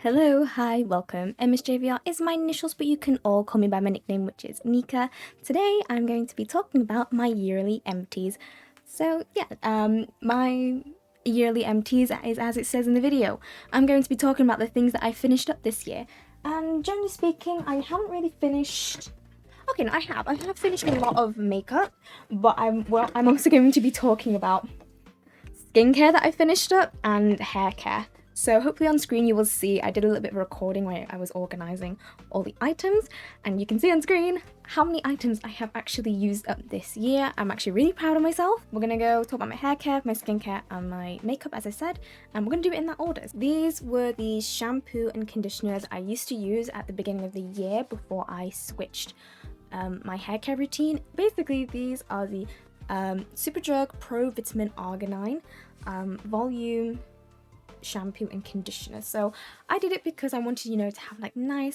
Hello, hi, welcome. MSJVR is my initials, but you can all call me by my nickname, which is Nika. Today, I'm going to be talking about my yearly empties. So yeah, my yearly empties is as it says in the video. I'm going to be talking about the things that I finished up this year. And generally speaking, I haven't really finished. Okay, no, I have. I have finished a lot of makeup, but I'm also going to be talking about skincare that I finished up and hair care. So hopefully on screen you will see I did a little bit of recording where I was organizing all the items, and you can see on screen how many items I have actually used up this year. I'm actually really proud of myself. We're gonna go talk about my hair care, my skincare, and my makeup, as I said, and we're gonna do it in that order. These were the shampoo and conditioners I used to use at the beginning of the year before I switched my hair care routine. Basically, these are the Superdrug Pro Vitamin Arginine Volume shampoo and conditioner. So I did it because I wanted, to have like my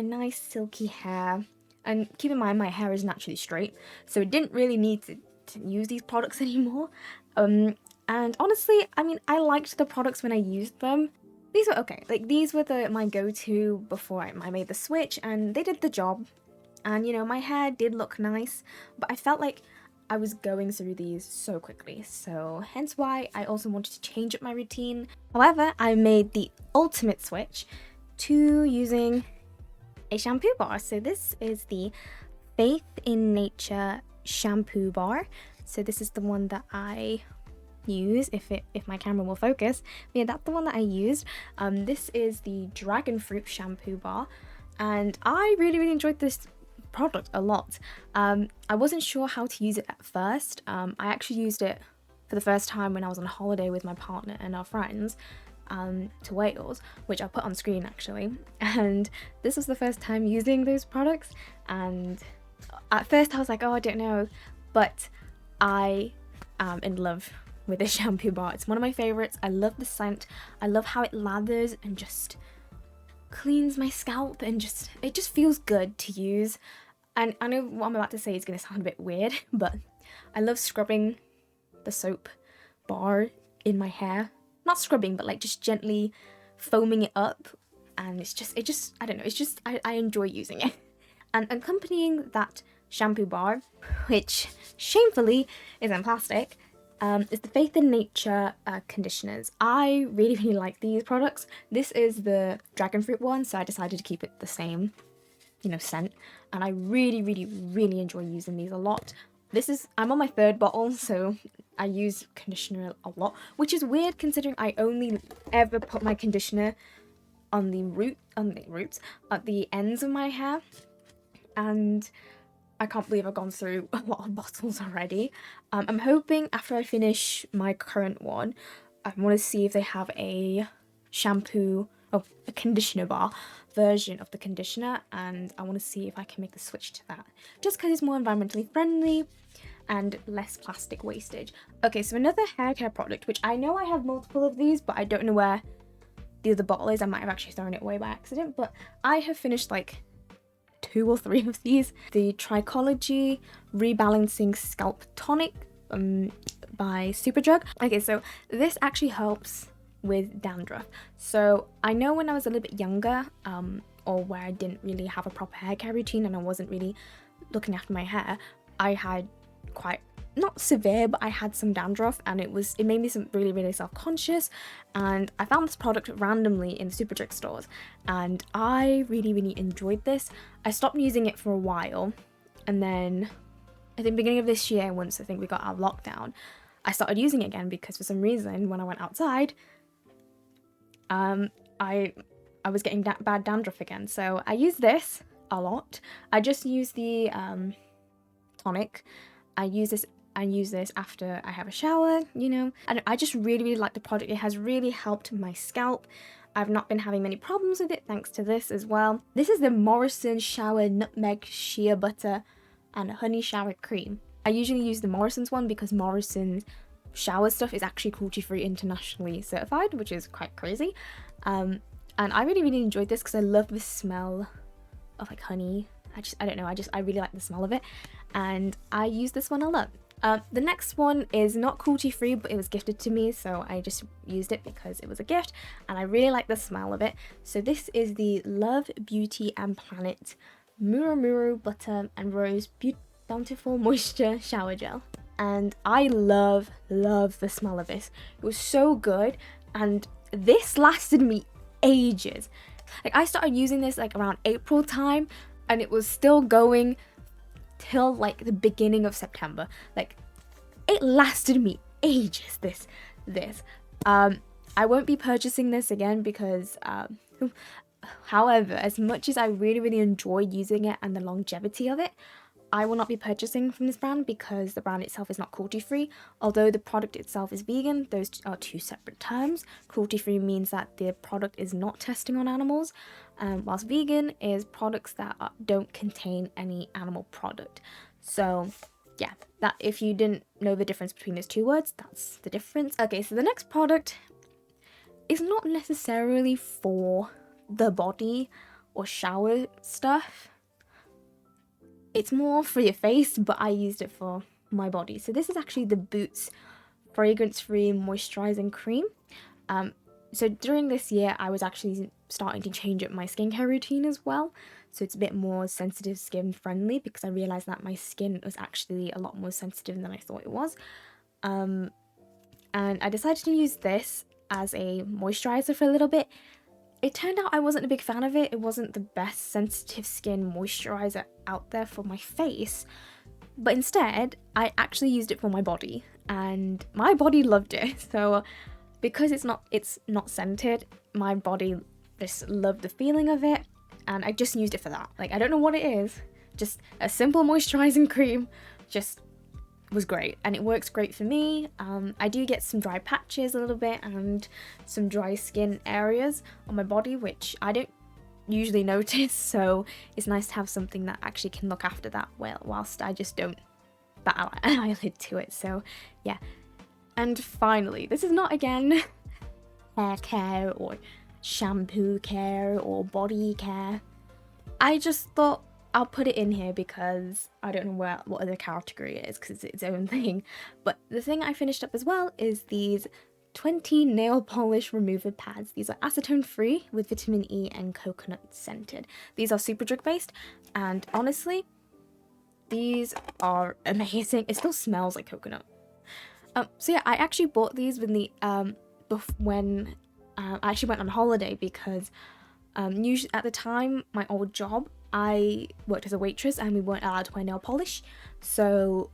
nice silky hair. And keep in mind, my hair is naturally straight, so it didn't really need to use these products anymore. And honestly, I liked the products when I used them. These were okay. Like, these were my go-to before I made the switch, and they did the job. And my hair did look nice, but I felt like I was going through these so quickly, so hence why I also wanted to change up my routine. However, I made the ultimate switch to using a shampoo bar. So this is the Faith in Nature shampoo bar. So this is the one that I use, if my camera will focus. But yeah, that's the one that I used. This is the Dragon Fruit shampoo bar, and I really enjoyed this product a lot. I wasn't sure how to use it at first. I actually used it for the first time when I was on holiday with my partner and our friends to Wales, which I'll put on screen actually. And this was the first time using those products, and at first I was like, oh, I don't know, but I am in love with this shampoo bar. It's one of my favorites. I love the scent. I love how it lathers and just cleans my scalp, and it just feels good to use. And I know what I'm about to say is going to sound a bit weird, but I love scrubbing the soap bar in my hair. Not scrubbing, but like just gently foaming it up, and I don't know, I enjoy using it. And accompanying that shampoo bar, which shamefully is in plastic, is the Faith in Nature conditioners. I really like these products. This is the dragon fruit one, so I decided to keep it the same, scent. And I really enjoy using these a lot. I'm on my third bottle, so I use conditioner a lot, which is weird considering I only ever put my conditioner on the roots, at the ends of my hair. And I can't believe I've gone through a lot of bottles already. I'm hoping after I finish my current one, I want to see if they have a conditioner bar version of the conditioner, and I want to see if I can make the switch to that, just because it's more environmentally friendly and less plastic wastage. Okay, so another hair care product, which I know I have multiple of these, but I don't know where the other bottle is. I might have actually thrown it away by accident, but I have finished like 2 or 3 of these. The Trichology Rebalancing Scalp Tonic by Superdrug. Okay, so this actually helps with dandruff. So I know when I was a little bit younger, or where I didn't really have a proper hair care routine and I wasn't really looking after my hair, I had quite, not severe, but I had some dandruff, and it made me really self-conscious. And I found this product randomly in the Superdrug stores, and I really enjoyed this. I stopped using it for a while, and then I think beginning of this year, once I think we got out of lockdown, I started using it again because for some reason when I went outside, I was getting bad dandruff again. So I use this a lot. I just use the tonic. I use this after I have a shower, and I just really like the product. It has really helped my scalp. I've not been having many problems with it thanks to this as well. This is the Morrison Shower Nutmeg Shea Butter and Honey Shower Cream. I usually use the Morrison's one because Morrison's shower stuff is actually cruelty-free internationally certified, which is quite crazy. And I really enjoyed this because I love the smell of like honey. I don't know, I really like the smell of it, and I use this one a lot. The next one is not cruelty free, but it was gifted to me, so I just used it because it was a gift and I really like the smell of it. So this is the Love, Beauty and Planet Muru Muru Butter and Rose Bountiful Moisture Shower Gel. And I love the smell of this. It was so good, and this lasted me ages. Like, I started using this like around April time and it was still going till like the beginning of September. Like, it lasted me ages, this. I won't be purchasing this again because however, as much as I really enjoyed using it and the longevity of it, I will not be purchasing from this brand because the brand itself is not cruelty free. Although the product itself is vegan, those are two separate terms. Cruelty free means that the product is not testing on animals, whilst vegan is products that don't contain any animal product. So yeah, that if you didn't know the difference between those two words, that's the difference. Okay, so the next product is not necessarily for the body or shower stuff. It's more for your face, but I used it for my body. So this is actually the Boots fragrance-free moisturizing cream. So during this year, I was actually starting to change up my skincare routine as well. So it's a bit more sensitive skin friendly because I realized that my skin was actually a lot more sensitive than I thought it was. And I decided to use this as a moisturizer for a little bit. It turned out I wasn't a big fan of it. It wasn't the best sensitive skin moisturizer out there for my face. But instead, I actually used it for my body. And my body loved it. So because it's not scented, my body just loved the feeling of it. And I just used it for that. Like, I don't know what it is. Just a simple moisturizing cream. Just was great, and it works great for me. I do get some dry patches a little bit and some dry skin areas on my body, which I don't usually notice, so it's nice to have something that actually can look after that well, whilst I just don't bat an eyelid to it. So yeah. And finally, this is not again hair care or shampoo care or body care. I just thought I'll put it in here because I don't know what other category it is because it's its own thing. But the thing I finished up as well is these 20 nail polish remover pads. These are acetone free with vitamin E and coconut scented. These are Superdrug based, and honestly, these are amazing. It still smells like coconut. So yeah, I actually bought these when I actually went on holiday because usually at the time, my old job, I worked as a waitress and we weren't allowed to wear nail polish. So,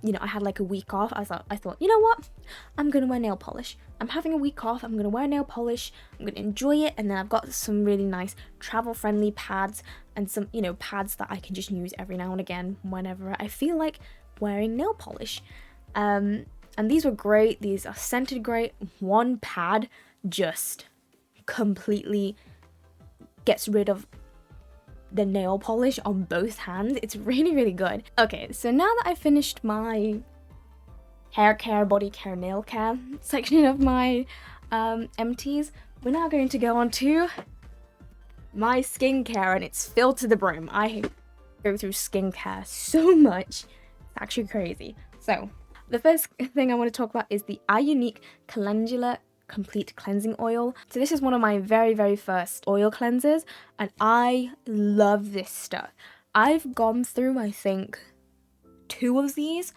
you know, I had like a week off. I thought, you know what? I'm going to wear nail polish. I'm having a week off. I'm going to wear nail polish. I'm going to enjoy it. And then I've got some really nice travel-friendly pads and some, you know, pads that I can just use every now and again whenever I feel like wearing nail polish. And these were great. These are scented great. One pad just completely gets rid of the nail polish on both hands. It's really good. Okay, so now that I've finished my hair care, body care, nail care section of my empties, we're now going to go on to my skincare, and it's filled to the brim. I go through skincare so much. It's actually crazy. So the first thing I want to talk about is the Unique Calendula Complete Cleansing Oil. So this is one of my very first oil cleansers, and I love this stuff. I've gone through, I think, 2 of these.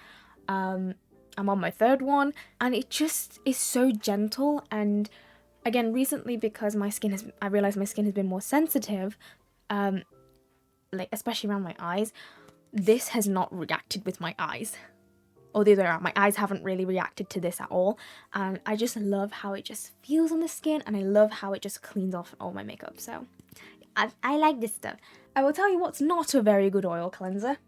I'm on my 3rd one, and it just is so gentle. And again, recently, because I realized my skin has been more sensitive, like especially around my eyes, this has not reacted with my eyes. Or the other way around, my eyes haven't really reacted to this at all. And I just love how it just feels on the skin, and I love how it just cleans off all my makeup. So I like this stuff. I will tell you what's not a very good oil cleanser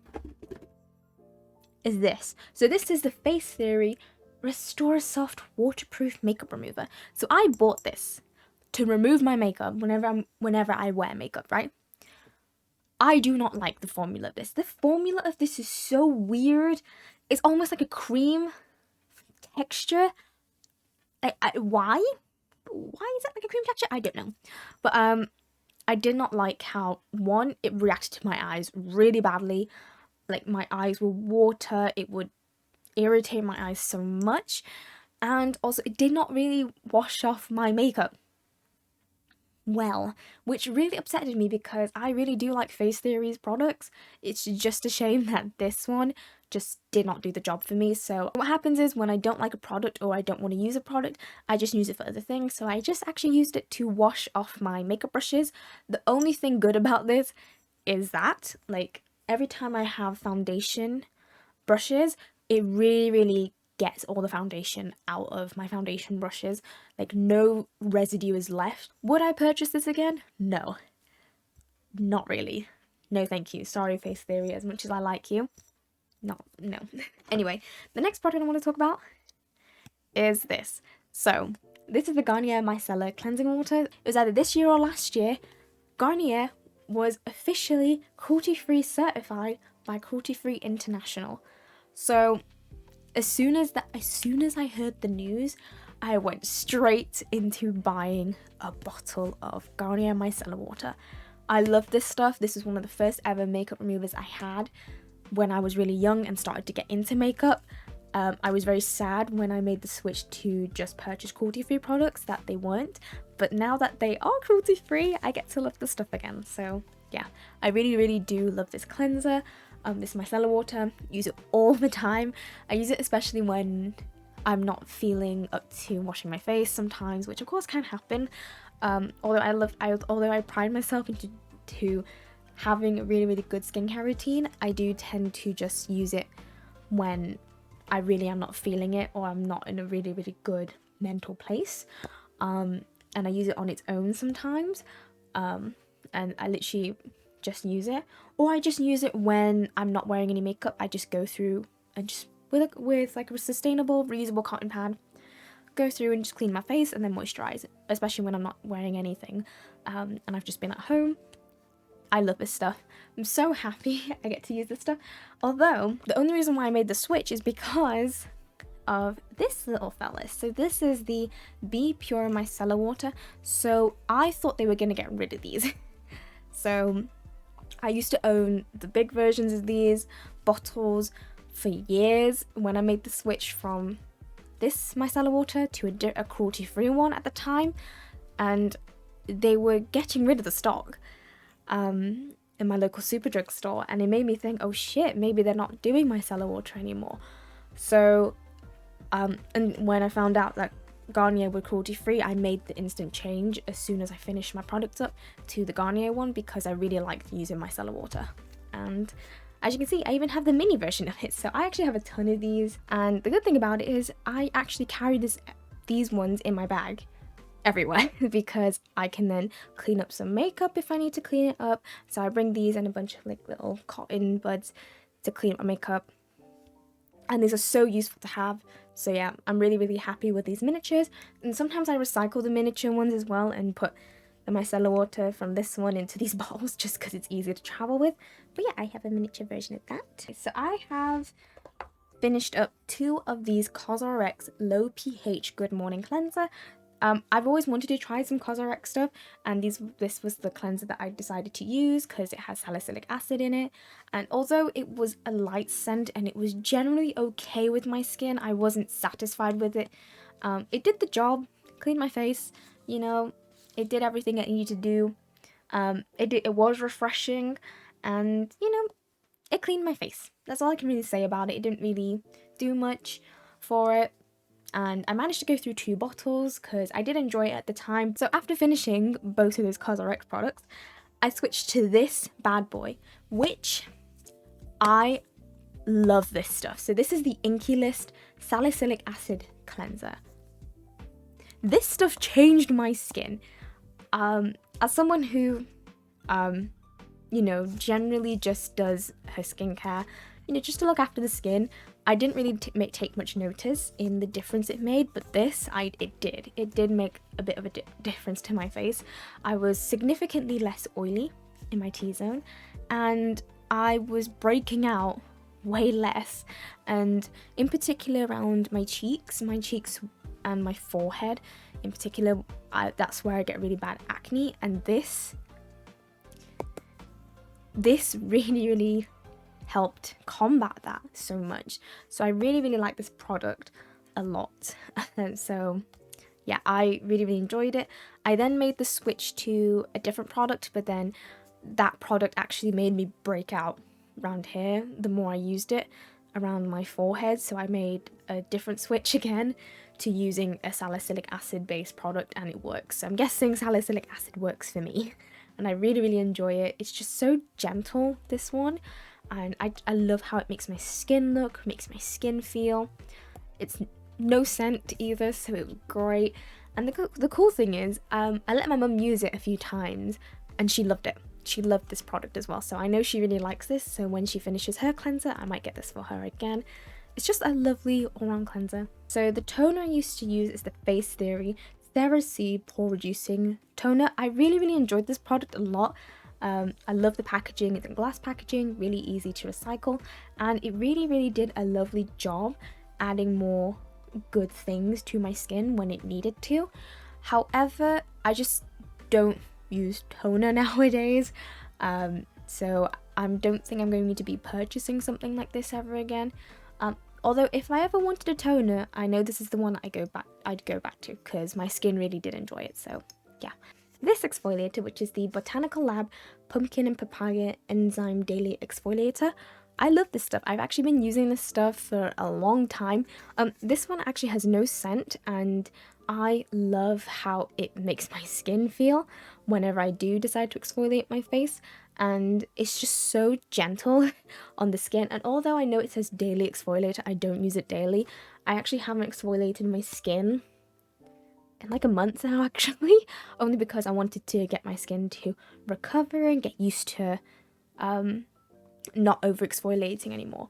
is this. So this is the Face Theory Restore Soft Waterproof Makeup Remover. So I bought this to remove my makeup whenever I wear makeup, right? I do not like the formula of this. The formula of this is so weird. It's almost like a cream texture. Why? Why is it like a cream texture? I don't know. But I did not like how, one, it reacted to my eyes really badly. Like, my eyes will water. It would irritate my eyes so much, and also it did not really wash off my makeup well, which really upsetted me because I really do like Face Theory's products. It's just a shame that this one just did not do the job for me. So what happens is when I don't like a product or I don't want to use a product, I just use it for other things. So I just actually used it to wash off my makeup brushes. The only thing good about this is that, like, every time I have foundation brushes, it really gets all the foundation out of my foundation brushes. Like, no residue is left. Would I purchase this again? No. Not really. No thank you. Sorry, Face Theory, as much as I like you. No. Anyway, the next product I want to talk about is this. So, this is the Garnier Micellar Cleansing Water. It was either this year or last year. Garnier was officially cruelty-free certified by Cruelty Free International. So, as soon as I heard the news, I went straight into buying a bottle of Garnier Micellar water. I love this stuff. This is one of the first ever makeup removers I had when I was really young and started to get into makeup. I was very sad when I made the switch to just purchase cruelty-free products that they weren't. But now that they are cruelty-free, I get to love the stuff again. So yeah, I really do love this cleanser. This micellar water, use it all the time. I use it especially when I'm not feeling up to washing my face sometimes, which of course can happen. Although I pride myself into having a really good skincare routine, I do tend to just use it when I really am not feeling it or I'm not in a really good mental place. And I use it on its own sometimes. And I literally just use it, or I just use it when I'm not wearing any makeup. I just go through and just with like a sustainable reusable cotton pad, go through and just clean my face and then moisturize it, especially when I'm not wearing anything and I've just been at home. I love this stuff. I'm so happy I get to use this stuff. Although the only reason why I made the switch is because of this little fella. So this is the Be Pure Micellar water. So I thought they were gonna get rid of these. So I used to own the big versions of these bottles for years when I made the switch from this micellar water to a cruelty-free one at the time, and they were getting rid of the stock in my local Superdrug store, and it made me think, oh shit, maybe they're not doing micellar water anymore. So and when I found out that Garnier were cruelty-free, I made the instant change as soon as I finished my product up to the Garnier one because I really liked using micellar water. And as you can see, I even have the mini version of it, so I actually have a ton of these. And the good thing about it is I actually carry these ones in my bag everywhere because I can then clean up some makeup if I need to clean it up. So I bring these and a bunch of like little cotton buds to clean up my makeup. And these are so useful to have. So yeah, I'm really happy with these miniatures. And sometimes I recycle the miniature ones as well and put the micellar water from this one into these bottles just because it's easier to travel with. But yeah, I have a miniature version of that. So I have finished up 2 of these CosRx low pH Good Morning Cleanser. I've always wanted to try some CosRx stuff, and this was the cleanser that I decided to use because it has salicylic acid in it. And although it was a light scent and it was generally okay with my skin, I wasn't satisfied with it. It did the job, cleaned my face, you know, it did everything it needed to do. It was refreshing, and you know, it cleaned my face. That's all I can really say about it. It didn't really do much for it. And I managed to go through 2 bottles because I did enjoy it at the time. So after finishing both of those CosRx products, I switched to this bad boy, which I love this stuff. So this is the Inky List Salicylic Acid Cleanser. This stuff changed my skin. As someone who, you know, generally just does her skincare, you know, just to look after the skin, I didn't really take much notice in the difference it made, but this, it did make a bit of a difference to my face. I was significantly less oily in my T-zone, and I was breaking out way less, and in particular around my cheeks and my forehead in particular, that's where I get really bad acne, and this really helped combat that so much. So I really, really like this product a lot. And so yeah, I really, really enjoyed it. I then made the switch to a different product, but then that product actually made me break out around here the more I used it, around my forehead. So I made a different switch again to using a salicylic acid based product, and it works. So I'm guessing salicylic acid works for me, and I really, really enjoy it. It's just so gentle, this one, and I love how it makes my skin look, makes my skin feel. It's no scent either, so it was great. And the cool thing is, I let my mum use it a few times and she loved it. She loved this product as well, so I know she really likes this. So when she finishes her cleanser, I might get this for her again. It's just a lovely all-round cleanser. So the toner I used to use is the Face Theory CeraC Pore Reducing Toner. I really, really enjoyed this product a lot. I love the packaging. It's in glass packaging, really easy to recycle, and it really, really did a lovely job adding more good things to my skin when it needed to. However, I just don't use toner nowadays, so I don't think I'm going to be purchasing something like this ever again. Although if I ever wanted a toner, I know this is the one I'd go back to, because my skin really did enjoy it. So yeah, this exfoliator, which is the Botanical Lab Pumpkin and Papaya Enzyme Daily Exfoliator. I love this stuff. I've actually been using this stuff for a long time. This one actually has no scent, and I love how it makes my skin feel whenever I do decide to exfoliate my face. And it's just so gentle on the skin. And although I know it says daily exfoliator, I don't use it daily. I actually haven't exfoliated my skin in like a month now, actually, only because I wanted to get my skin to recover and get used to not over exfoliating anymore.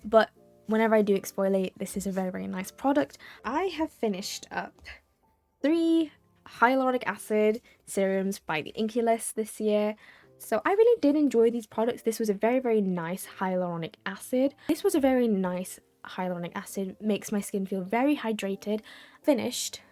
But whenever I do exfoliate, this is a very, very nice product. I have finished up 3 hyaluronic acid serums by the Inculus this year. So I really did enjoy these products. This was a very, very nice hyaluronic acid. Makes my skin feel very hydrated. Finished.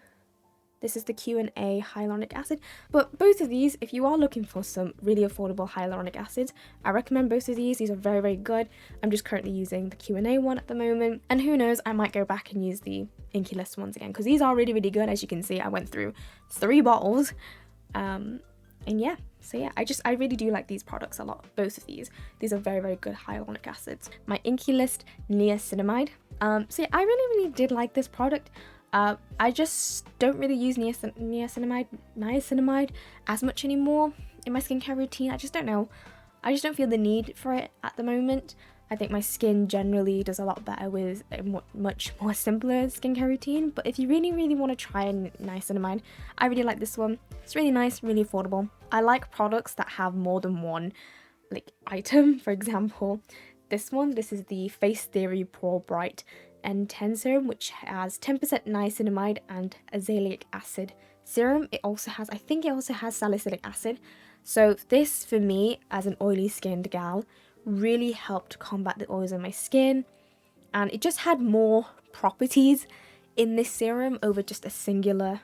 This is the Q&A hyaluronic acid. But both of these, if you are looking for some really affordable hyaluronic acids, I recommend both of these. These are very, very good. I'm just currently using the Q&A one at the moment. And who knows, I might go back and use the Inculus ones again, because these are really, really good. As you can see, I went through 3 bottles. And yeah, so yeah, I really do like these products a lot, both of these. These are very, very good hyaluronic acids. My Inculus niacinamide. So yeah, I really, really did like this product. I just don't really use niacinamide as much anymore in my skincare routine. I just don't know. I just don't feel the need for it at the moment. I think my skin generally does a lot better with a much more simpler skincare routine. But if you really, really want to try niacinamide, I really like this one. It's really nice, really affordable. I like products that have more than one item. For example, this is the Face Theory Pore Bright N10 serum, which has 10% niacinamide and azelaic acid serum. I think it also has salicylic acid. So this, for me, as an oily skinned gal, really helped combat the oils on my skin, and it just had more properties in this serum over just a singular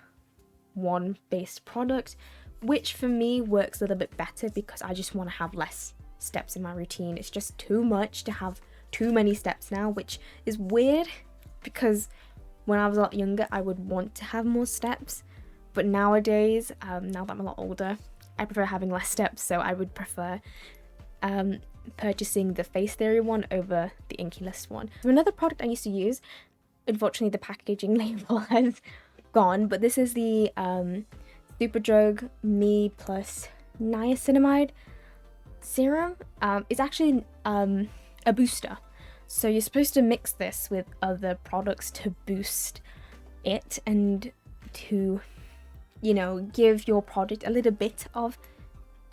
one based product, which for me works a little bit better because I just want to have less steps in my routine. It's just too much to have too many steps now, which is weird because when I was a lot younger I would want to have more steps, but nowadays, now that I'm a lot older, I prefer having less steps. So I would prefer purchasing the Face Theory one over the Inculus one. So another product I used to use, unfortunately the packaging label has gone, but this is the Superdrug Me Plus Niacinamide serum. It's actually a booster, so you're supposed to mix this with other products to boost it and to, you know, give your product a little bit of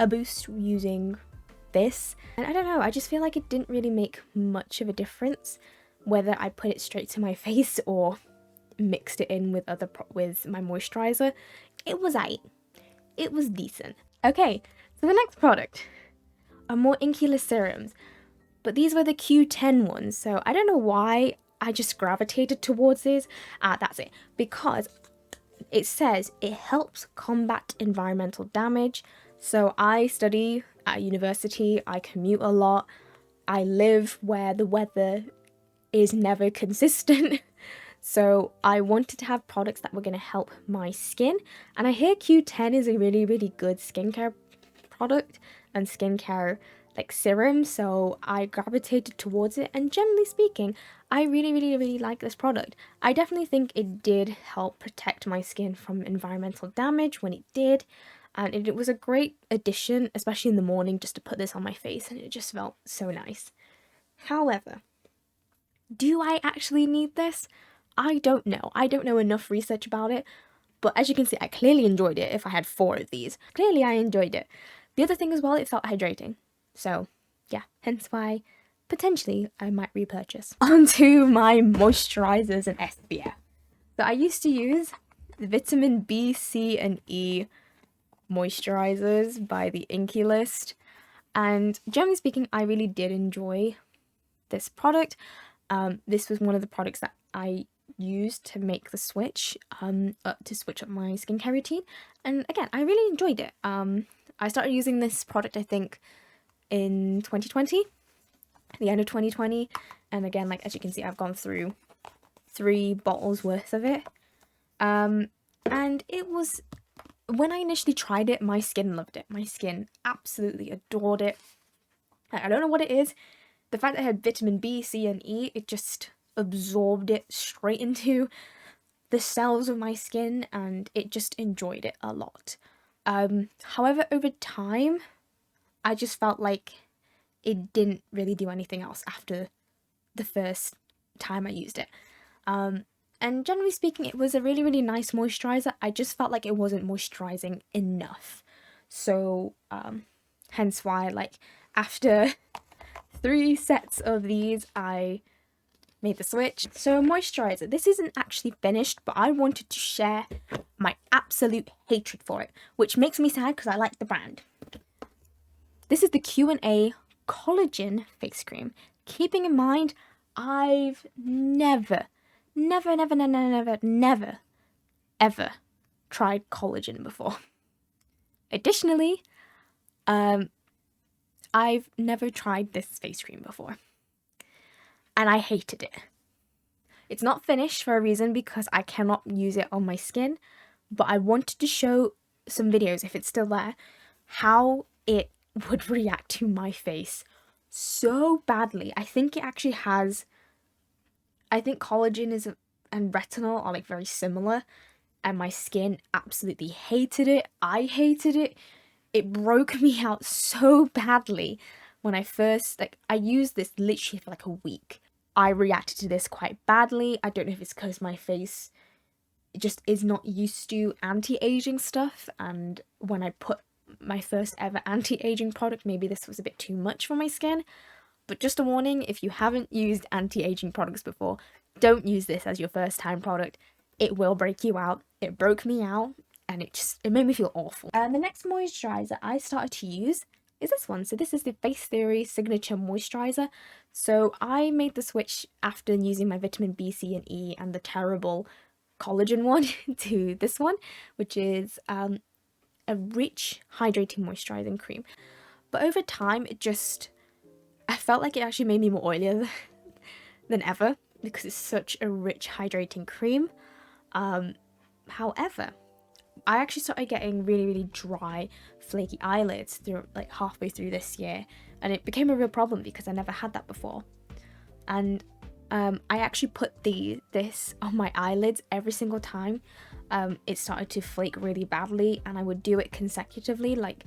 a boost using this. And I don't know, I just feel like it didn't really make much of a difference whether I put it straight to my face or mixed it in with with my moisturizer. It was decent. Okay, so the next product are more Inculus serums, but these were the Q10 ones, so I don't know why I just gravitated towards these. That's it, because it says it helps combat environmental damage. So I study at university, I commute a lot, I live where the weather is never consistent. So I wanted to have products that were going to help my skin. And I hear Q10 is a really, really good skincare product and skincare like serum. So I gravitated towards it. And generally speaking, I really, really, really like this product. I definitely think it did help protect my skin from environmental damage when it did. And it was a great addition, especially in the morning, just to put this on my face. And it just felt so nice. However, do I actually need this? I don't know. I don't know enough research about it. But as you can see, I clearly enjoyed it if I had 4 of these. Clearly I enjoyed it. The other thing as well, it felt hydrating. So yeah, hence why potentially I might repurchase. Onto my moisturizers and SPF. So I used to use the vitamin B, C, and E moisturizers by the Inky List. And generally speaking, I really did enjoy this product. This was one of the products that I used to make the switch, to switch up my skincare routine. And again, I really enjoyed it. I started using this product, I think, in 2020, the end of 2020. And again, like, as you can see, I've gone through 3 bottles worth of it. And it was, when I initially tried it, my skin loved it. My skin absolutely adored it. I don't know what it is. The fact that it had vitamin B, C, and E, it just absorbed it straight into the cells of my skin, and it just enjoyed it a lot. However, over time, I just felt like it didn't really do anything else after the first time I used it. And generally speaking, it was a really, really nice moisturizer. I just felt like it wasn't moisturizing enough. So, hence why, like, after 3 sets of these, I made the switch. So moisturizer, this isn't actually finished, but I wanted to share my absolute hatred for it, which makes me sad because I like the brand. This is the Q&A Collagen Face Cream. Keeping in mind, I've never, ever tried collagen before. Additionally, I've never tried this face cream before, and I hated it. It's not finished for a reason, because I cannot use it on my skin, but I wanted to show some videos, if it's still there, how it would react to my face so badly. I think it actually has, I think collagen and retinol are like very similar, and my skin absolutely hated it. I hated it. It broke me out so badly when I first, like, I used this literally for like a week. I reacted to this quite badly. I don't know if it's because my face just is not used to anti-aging stuff, and when I put my first ever anti-aging product, maybe this was a bit too much for my skin. But just a warning, if you haven't used anti-aging products before, don't use this as your first time product. It will break you out. It broke me out, and it made me feel awful. And the next moisturizer I started to use is this one. So this is the Face Theory Signature Moisturizer. So I made the switch after using my vitamin B, C, and E and the terrible collagen one to this one, which is a rich hydrating moisturizing cream. But over time, I felt like it actually made me more oilier than ever, because it's such a rich hydrating cream. However, I actually started getting really, really dry, flaky eyelids through like halfway through this year, and it became a real problem because I never had that before. And I actually put this on my eyelids every single time it started to flake really badly, and I would do it consecutively, like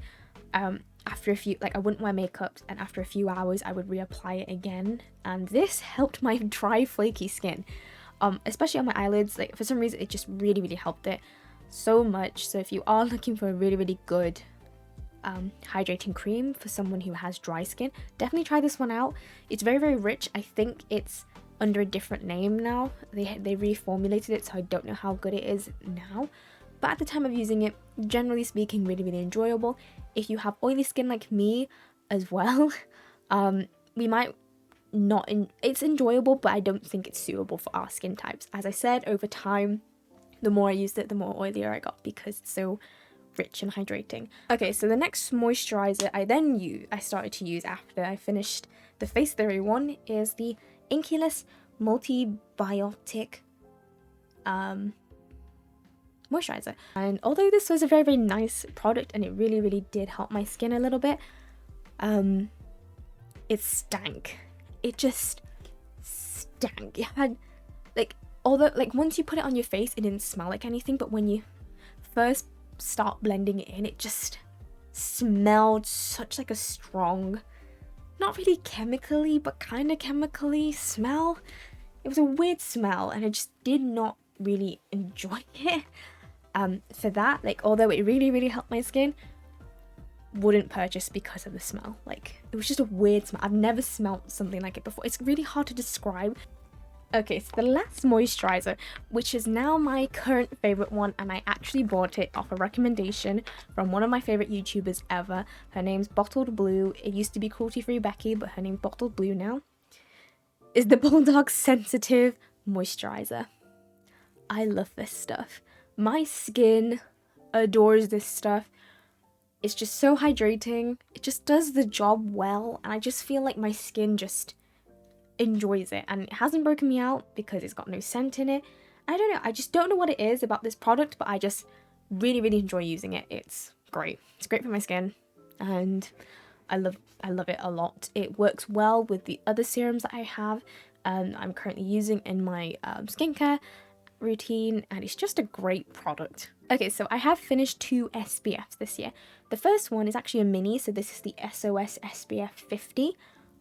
after a few, like, I wouldn't wear makeup, and after a few hours I would reapply it again, and this helped my dry, flaky skin, especially on my eyelids. Like, for some reason it just really, really helped it so much. So if you are looking for a really, really good hydrating cream for someone who has dry skin, definitely try this one out. It's very, very rich. I think it's under a different name now. They reformulated it, so I don't know how good it is now, but at the time of using it, generally speaking, really, really enjoyable. If you have oily skin like me as well, we might not it's enjoyable, but I don't think it's suitable for our skin types. As I said, over time, the more I used it, the more oilier I got, because it's so rich and hydrating. Okay, so the next moisturizer I started to use after I finished The Face Theory one is the Inkyless Multibiotic moisturizer. And although this was a very, very nice product and it really, really did help my skin a little bit, it stank. It just stank. It had, like, although, like, once you put it on your face, it didn't smell like anything, but when you first start blending it in, it just smelled such like a strong, not really chemically, but kind of chemically smell. It was a weird smell, and I just did not really enjoy it. For that, like, although it really, really helped my skin, wouldn't purchase because of the smell. Like, it was just a weird smell. I've never smelled something like it before. It's really hard to describe. Okay, so the last moisturizer, which is now my current favorite one, and I actually bought it off a recommendation from one of my favorite YouTubers ever. Her name's Bottled Blue. It used to be Cruelty Free Becky, but her name's Bottled Blue now. Is the Bulldog Sensitive Moisturizer. I love this stuff. My skin adores this stuff. It's just so hydrating. It just does the job well, and I just feel like my skin just enjoys it, and it hasn't broken me out because it's got no scent in it. I don't know, I just don't know what it is about this product, but I just really, really enjoy using it. It's great. It's great for my skin, and I love it a lot. It works well with the other serums that I have, I'm currently using in my skincare routine, and it's just a great product. Okay, so I have finished 2 SPFs this year. The first one is actually a mini, so this is the SOS SPF 50.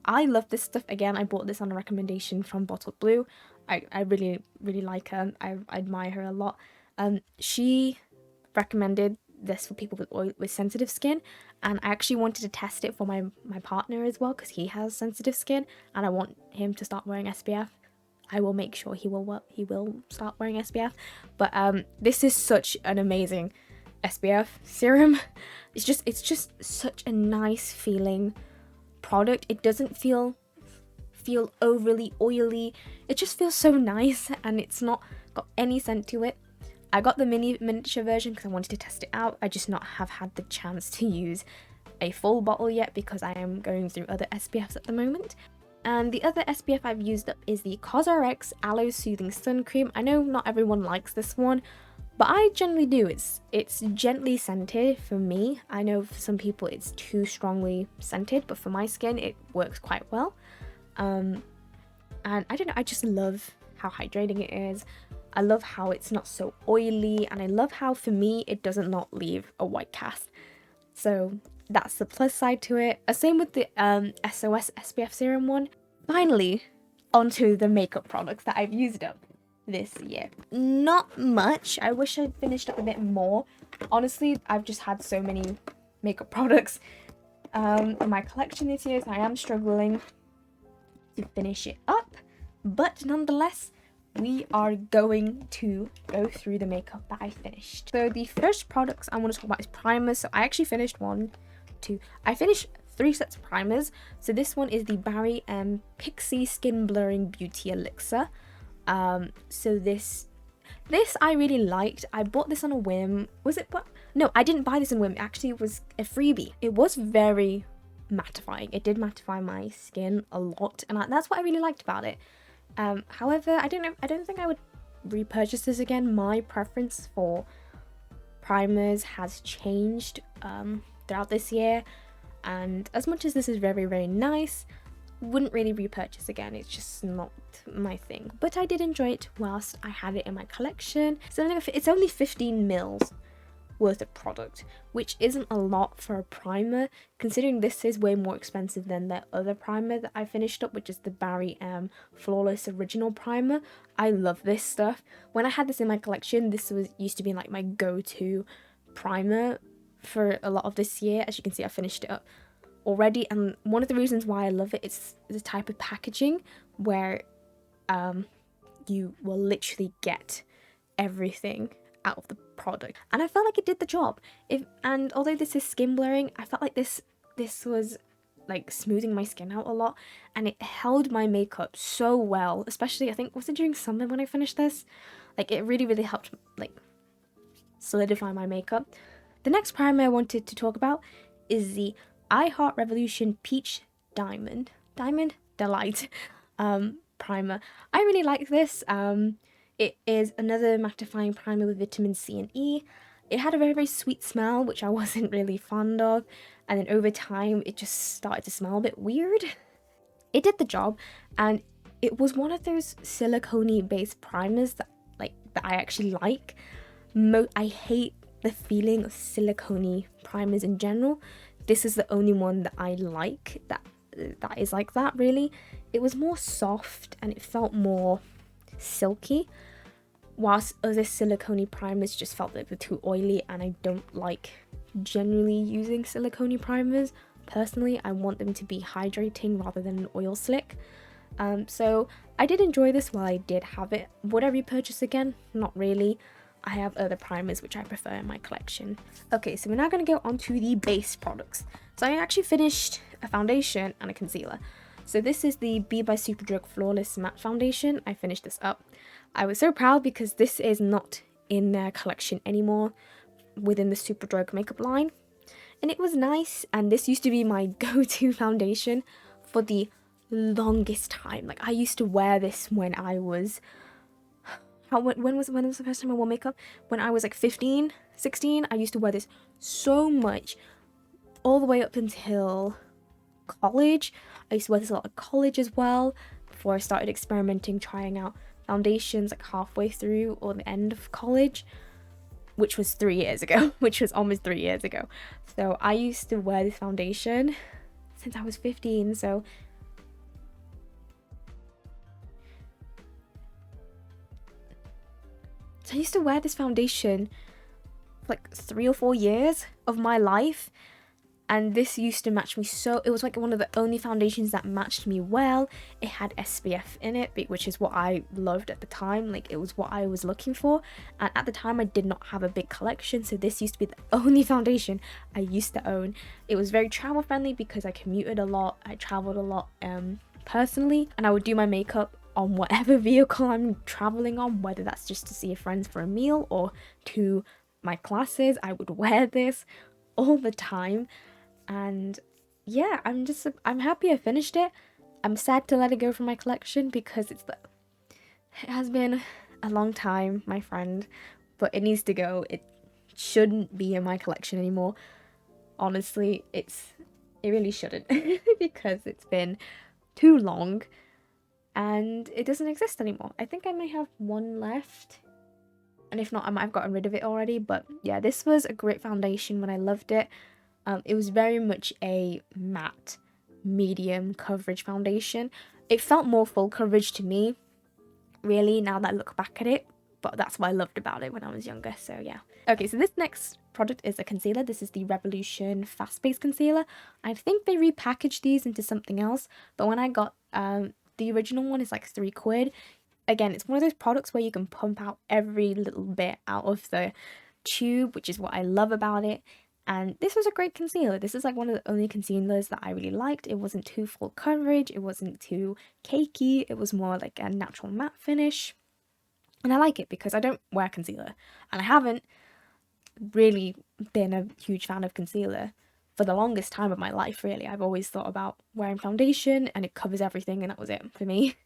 I love this stuff. Again, I bought this on a recommendation from Bottled Blue. I really, really like her. I admire her a lot. She recommended this for people with sensitive skin, and I actually wanted to test it for my partner as well, because he has sensitive skin and I want him to start wearing SPF. I will make sure he will start wearing SPF. But this is such an amazing SPF serum. It's just such a nice feeling product. It doesn't feel overly oily. It just feels so nice, and it's not got any scent to it. I got the miniature version because I wanted to test it out. I just not have had the chance to use a full bottle yet because I am going through other SPFs at the moment. And the other SPF I've used up is the COSRX Aloe Soothing Sun Cream. I know not everyone likes this one, but I generally do. It's gently scented for me. I know for some people it's too strongly scented, but for my skin it works quite well. And I don't know, I just love how hydrating it is. I love how it's not so oily, and I love how, for me, it doesn't not leave a white cast. So that's the plus side to it. Same with the SOS SPF serum one. Finally, onto the makeup products that I've used up this year. Not much. I wish I'd finished up a bit more. Honestly, I've just had so many makeup products in my collection this year, so I am struggling to finish it up. But nonetheless, we are going to go through the makeup that I finished. So the first products I want to talk about is primers. So I actually finished I finished 3 sets of primers. So this one is the Barry Pixie Skin Blurring Beauty Elixir. So this I really liked. I bought this on a whim. Was it? No, I didn't buy this on a whim. It actually was a freebie. It was very mattifying. It did mattify my skin a lot, and that's what I really liked about it. However, I don't think I would repurchase this again. My preference for primers has changed throughout this year, and as much as this is very, very nice, wouldn't really repurchase again. It's just not my thing, but I did enjoy it whilst I had it in my collection. So it's only 15 mils worth of product, which isn't a lot for a primer, considering this is way more expensive than the other primer that I finished up, which is the Barry Flawless Original Primer. I love this stuff. When I had this in my collection, this used to be like my go-to primer for a lot of this year. As you can see, I finished it up already, and one of the reasons why I love it is the type of packaging where you will literally get everything out of the product, and I felt like it did the job. And although this is skin blurring, I felt like this was like smoothing my skin out a lot, and it held my makeup so well. Especially, I think, was it during summer when I finished this? Like, it really, really helped like solidify my makeup. The next primer I wanted to talk about is the I Heart Revolution Peach Diamond. Diamond Delight primer. I really like this. It is another mattifying primer with vitamin C and E. It had a very, very sweet smell, which I wasn't really fond of. And then over time, it just started to smell a bit weird. It did the job, and it was one of those silicone based primers that I actually like. I hate the feeling of silicone primers in general. This is the only one that I like that is like that, really. It was more soft and it felt more silky, whilst other silicone primers just felt like they're too oily, and I don't like generally using silicone primers. Personally, I want them to be hydrating rather than an oil slick. So I did enjoy this while I did have it. Would I repurchase again? Not really. I have other primers which I prefer in my collection. Okay, so we're now going to go on to the base products. So I actually finished a foundation and a concealer. So this is the Be by Superdrug Flawless Matte Foundation. I finished this up. I was so proud because this is not in their collection anymore within the Superdrug makeup line. And it was nice, and this used to be my go-to foundation for the longest time. Like, I used to wear this when I was... When was the first time I wore makeup? When I was like 15, 16, I used to wear this so much, all the way up until college. I used to wear this a lot at college as well, before I started experimenting, trying out foundations like halfway through or the end of college, which was 3 years ago, which was almost 3 years ago. So I used to wear this foundation since I was 15, so I used to wear this foundation for like 3 or 4 years of my life, and this used to match me so... It was like one of the only foundations that matched me well. It had SPF in it, which is what I loved at the time. Like, it was what I was looking for, and at the time I did not have a big collection, so this used to be the only foundation I used to own. It was very travel friendly because I commuted a lot, I traveled a lot personally, and I would do my makeup on whatever vehicle I'm traveling on, whether that's just to see friends for a meal or to my classes. I would wear this all the time, and yeah, I'm happy I finished it. I'm sad to let it go from my collection because it has been a long time, my friend, but it needs to go. It shouldn't be in my collection anymore. Honestly, it really shouldn't because it's been too long. And it doesn't exist anymore. I think I may have one left, and if not, I might have gotten rid of it already. But yeah, this was a great foundation when I loved it. It was very much a matte, medium coverage foundation. It felt more full coverage to me, really, now that I look back at it. But that's what I loved about it when I was younger, so yeah. Okay, so this next product is a concealer. This is the Revolution Fast Base Concealer. I think they repackaged these into something else, but when I got... the original one is like £3. Again, it's one of those products where you can pump out every little bit out of the tube, which is what I love about it. And this was a great concealer. This is like one of the only concealers that I really liked. It wasn't too full coverage, it wasn't too cakey, it was more like a natural matte finish. And I like it because I don't wear concealer, and I haven't really been a huge fan of concealer for the longest time of my life, really. I've always thought about wearing foundation and it covers everything, and that was it for me.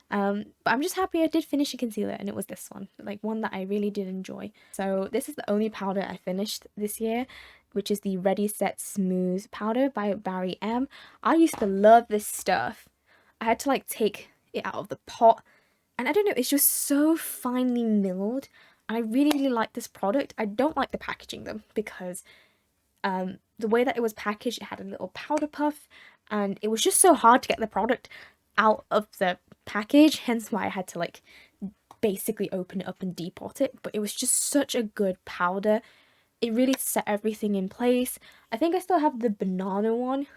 But I'm just happy I did finish a concealer, and it was this one, like one that I really did enjoy. So this is the only powder I finished this year, which is the Ready Set Smooth powder by Barry M. I used to love this stuff. I had to like take it out of the pot, and I don't know, it's just so finely milled, and I really, really like this product. I don't like the packaging though, because the way that it was packaged, it had a little powder puff, and it was just so hard to get the product out of the package, hence why I had to like basically open it up and depot it. But it was just such a good powder. It really set everything in place. I think I still have the banana one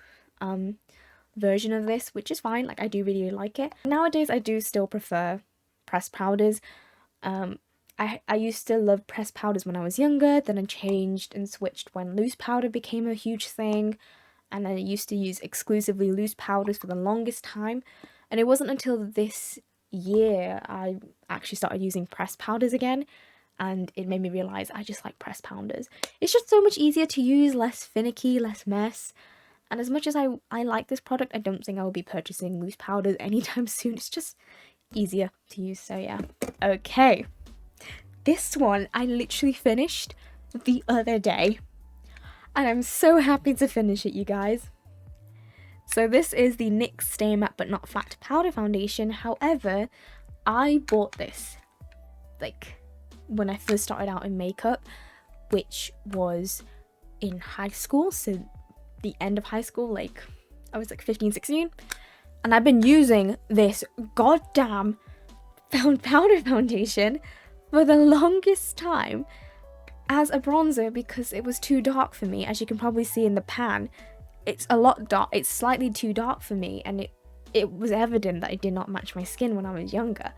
version of this, which is fine. Like, I do really, really like it. Nowadays I do still prefer pressed powders. I used to love pressed powders when I was younger, then I changed and switched when loose powder became a huge thing, and I used to use exclusively loose powders for the longest time, and it wasn't until this year I actually started using pressed powders again, and it made me realise I just like pressed powders. It's just so much easier to use, less finicky, less mess, And as much as I like this product, I don't think I will be purchasing loose powders anytime soon. It's just easier to use, so yeah. Okay, this one I literally finished the other day, and I'm so happy to finish it, you guys. So this is the NYX Stay Matte But Not Flat Powder Foundation. However, I bought this like when I first started out in makeup, which was in high school, so the end of high school, like I was like 15, 16, and I've been using this goddamn powder foundation for the longest time as a bronzer because it was too dark for me. As you can probably see in the pan, it's a lot dark, it's slightly too dark for me, and it was evident that it did not match my skin when I was younger.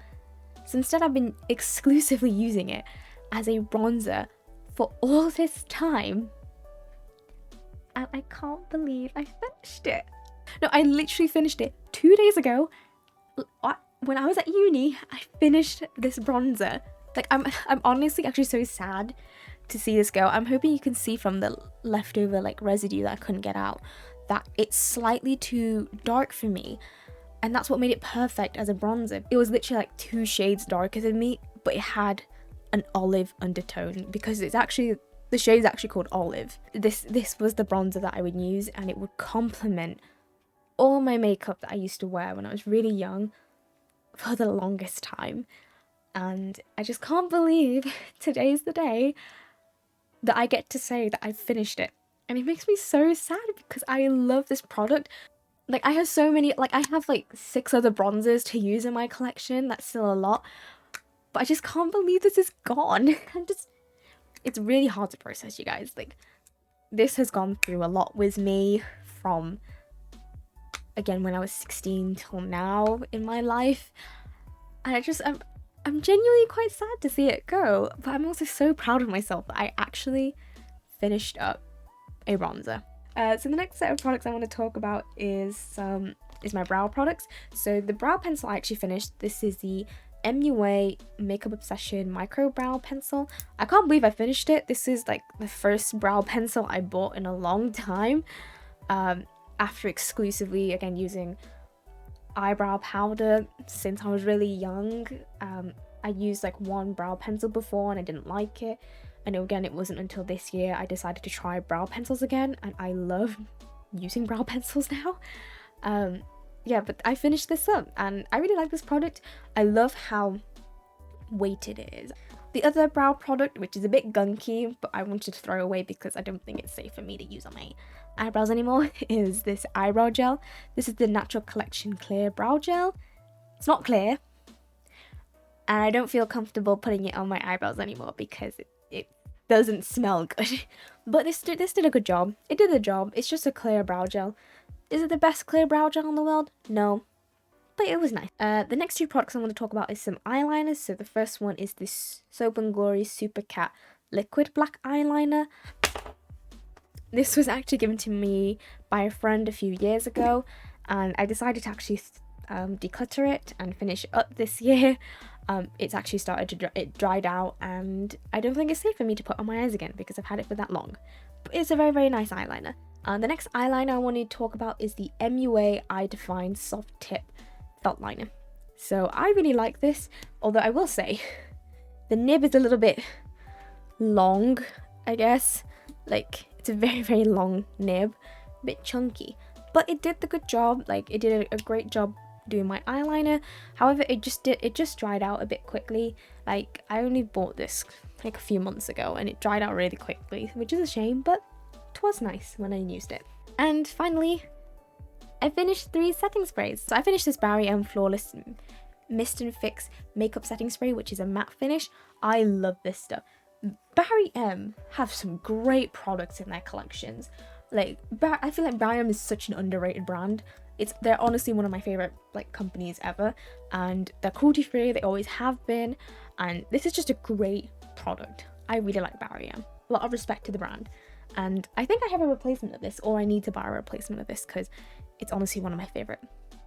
So instead I've been exclusively using it as a bronzer for all this time, and I can't believe I finished it. No, I literally finished it 2 days ago. When I was at uni, I finished this bronzer. Like, I'm honestly actually so sad to see this go. I'm hoping you can see from the leftover like residue that I couldn't get out that it's slightly too dark for me, and that's what made it perfect as a bronzer. It was literally like 2 shades darker than me, but it had an olive undertone because it's actually, the shade's actually called olive. This was the bronzer that I would use, and it would complement all my makeup that I used to wear when I was really young for the longest time. And I just can't believe today's the day that I get to say that I finished it. And it makes me so sad because I love this product. Like, I have so many, like I have like 6 other bronzers to use in my collection. That's still a lot. But I just can't believe this is gone. It's really hard to process, you guys. Like, this has gone through a lot with me from, again, when I was 16 till now in my life. And I'm genuinely quite sad to see it go, but I'm also so proud of myself that I actually finished up a bronzer. So the next set of products I want to talk about is my brow products. So the brow pencil I actually finished. This is the MUA Makeup Obsession Micro Brow Pencil. I can't believe I finished it. This is like the first brow pencil I bought in a long time. After exclusively, again, using eyebrow powder since I was really young. I used like one brow pencil before and I didn't like it, and again, it wasn't until this year I decided to try brow pencils again, and I love using brow pencils now. Yeah, but I finished this up and I really like this product. I love how weighted it is. The other brow product, which is a bit gunky but I wanted to throw away because I don't think it's safe for me to use on my eyebrows anymore, is this eyebrow gel. This is the Natural Collection Clear Brow Gel. It's not clear, and I don't feel comfortable putting it on my eyebrows anymore because it doesn't smell good. But this did a good job. It did the job. It's just a clear brow gel. Is it the best clear brow gel in the world? No, but it was nice. The next 2 products I want to talk about is some eyeliners. So the first one is this Soap & Glory Super Cat Liquid Black Eyeliner. This was actually given to me by a friend a few years ago, and I decided to actually declutter it and finish it up this year. It's actually started to it dried out, and I don't think it's safe for me to put on my eyes again because I've had it for that long. But it's a very, very nice eyeliner. The next eyeliner I want to talk about is the MUA Eye Define Soft Tip Felt Liner. So I really like this, although I will say the nib is a little bit long, I guess. Like, it's a very, very long nib, a bit chunky, but it did the good job. Like, it did a great job doing my eyeliner. However, it just dried out a bit quickly. Like, I only bought this like a few months ago and it dried out really quickly, which is a shame, but it was nice when I used it. And finally, I finished 3 setting sprays. So I finished this Barry M Flawless Mist and Fix Makeup Setting Spray, which is a matte finish. I love this stuff. Barry M have some great products in their collections. Like, I feel like Barry M is such an underrated brand. They're honestly one of my favorite like companies ever, and they're cruelty free. They always have been, and this is just a great product. I really like Barry M. A lot of respect to the brand, and I think I have a replacement of this, or I need to buy a replacement of this because it's honestly one of my favorite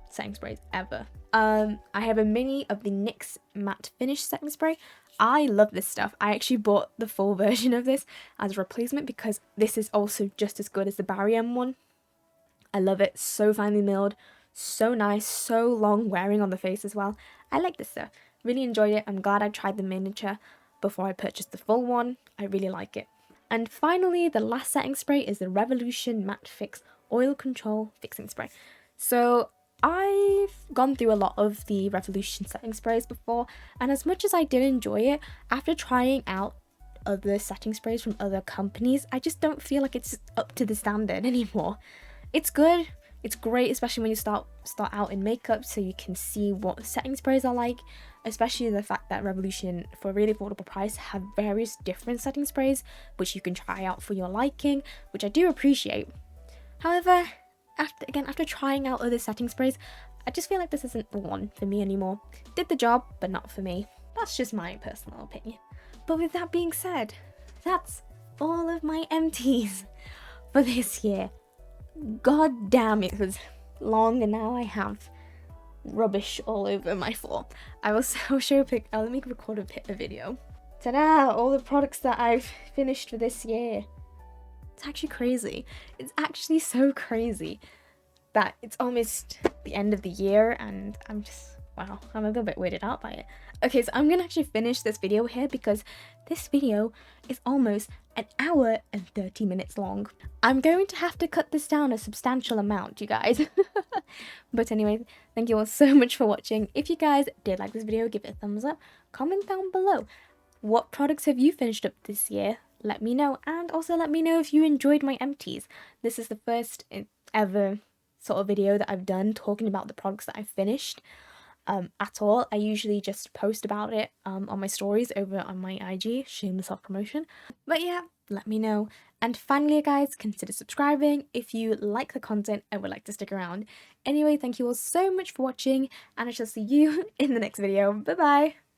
setting sprays ever. I have a mini of the NYX Matte Finish Setting Spray. I love this stuff. I actually bought the full version of this as a replacement because this is also just as good as the Barry M one. I love it. So finely milled, so nice, so long wearing on the face as well. I like this though. Really enjoyed it. I'm glad I tried the miniature before I purchased the full one. I really like it. And finally, the last setting spray is the Revolution Matte Fix Oil Control Fixing Spray. So I've gone through a lot of the Revolution setting sprays before, and as much as I did enjoy it, after trying out other setting sprays from other companies, I just don't feel like it's up to the standard anymore. It's good, it's great, especially when you start out in makeup, so you can see what setting sprays are like, especially the fact that Revolution, for a really affordable price, have various different setting sprays which you can try out for your liking, which I do appreciate. However, after trying out other setting sprays, I just feel like this isn't the one for me anymore. Did the job, but not for me. That's just my personal opinion. But with that being said, that's all of my empties for this year. God damn, it was long, and now I have rubbish all over my floor. I will show a pic. Let me record a video. Ta-da! All the products that I've finished for this year. It's actually crazy. It's actually so crazy that it's almost the end of the year, and I'm just, wow, I'm a little bit weirded out by it. Okay, so I'm gonna actually finish this video here because this video is almost an hour and 30 minutes long. I'm going to have to cut this down a substantial amount, you guys. But anyway, thank you all so much for watching. If you guys did like this video, give it a thumbs up. Comment down below. What products have you finished up this year? Let me know, and also let me know if you enjoyed my empties. This is the first ever sort of video that I've done talking about the products that I've finished at all. I usually just post about it on my stories over on my IG, shameless self-promotion. But yeah, let me know. And finally, guys, consider subscribing if you like the content and would like to stick around. Anyway, thank you all so much for watching, and I shall see you in the next video. Bye bye!